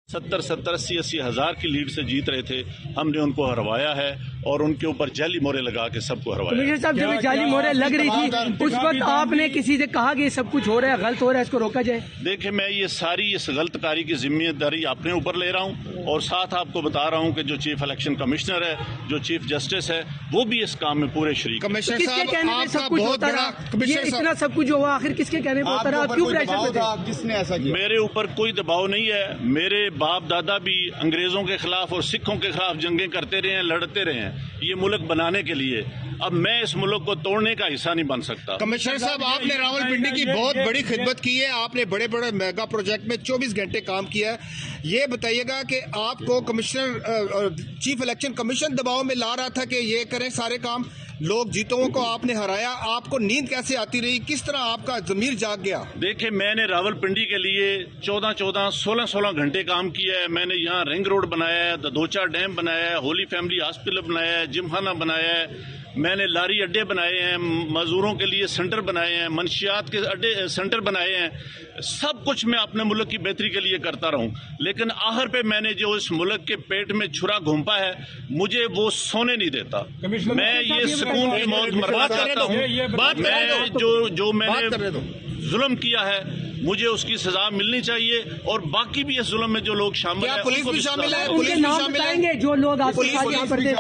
70 80 हज़ार की लीड से जीत रहे थे। हमने उनको हरवाया है और उनके ऊपर जाली मोहरे लगा के सबको हरवाया। कमिश्नर साहब, जब जाली मोहरे लग रही थी उस वक्त आपने किसी से कहा कि ये सब कुछ हो रहा है, गलत हो रहा है, इसको रोका जाए? देखिए, मैं ये सारी इस गलतकारी की जिम्मेदारी अपने ऊपर ले रहा हूँ और साथ आपको बता रहा हूँ कि जो चीफ इलेक्शन कमिश्नर है, जो चीफ जस्टिस है, वो भी इस काम में पूरे शरीक। कमिश्नर साहब, आपका बहुत बड़ा ये इतना सब कुछ हुआ, आखिर किसके कहने पर होता रहा? क्यों प्रेशर में थे? किसने ऐसा किया? मेरे ऊपर कोई दबाव नहीं है। मेरे बाप दादा भी अंग्रेजों के खिलाफ और सिखों के खिलाफ जंगें करते रहे हैं, लड़ते रहे हैं ये मुल्क बनाने के लिए। अब मैं इस मुल्क को तोड़ने का हिस्सा नहीं बन सकता। कमिश्नर साहब, आपने रावलपिंडी की बहुत बड़ी खिदमत की है, आपने बड़े बड़े मेगा प्रोजेक्ट में 24 घंटे काम किया है। ये बताइएगा कि आपको कमिश्नर चीफ इलेक्शन कमीशन दबाव में ला रहा था कि ये करें सारे काम, लोग जीतों को आपने हराया, आपको नींद कैसे आती रही, किस तरह आपका जमीर जाग गया? देखिए, मैंने रावलपिंडी के लिए 14 16 घंटे काम किया है। मैंने यहाँ रिंग रोड बनाया है, ददोचा डैम बनाया है, होली फैमिली हॉस्पिटल बनाया है, जिमखाना बनाया है, मैंने लारी अड्डे बनाए हैं, मजदूरों के लिए सेंटर बनाए हैं, मंशियात के अड्डे सेंटर बनाए हैं। सब कुछ मैं अपने मुल्क की बेहतरी के लिए करता रहूं, लेकिन आखिर पे मैंने जो इस मुल्क के पेट में छुरा घोंपा है, मुझे वो सोने नहीं देता। मैं ये सुकून की मौत बर्बाद करता हूँ। मैं जो मैंने जुल्म किया है, मुझे उसकी सजा मिलनी चाहिए और बाकी भी इस जुल्म में जो लोग शामिल हैं, पुलिस भी शामिल है? उनके नाम बताएंगे जो लोग आपके साथ यहाँ पर थे?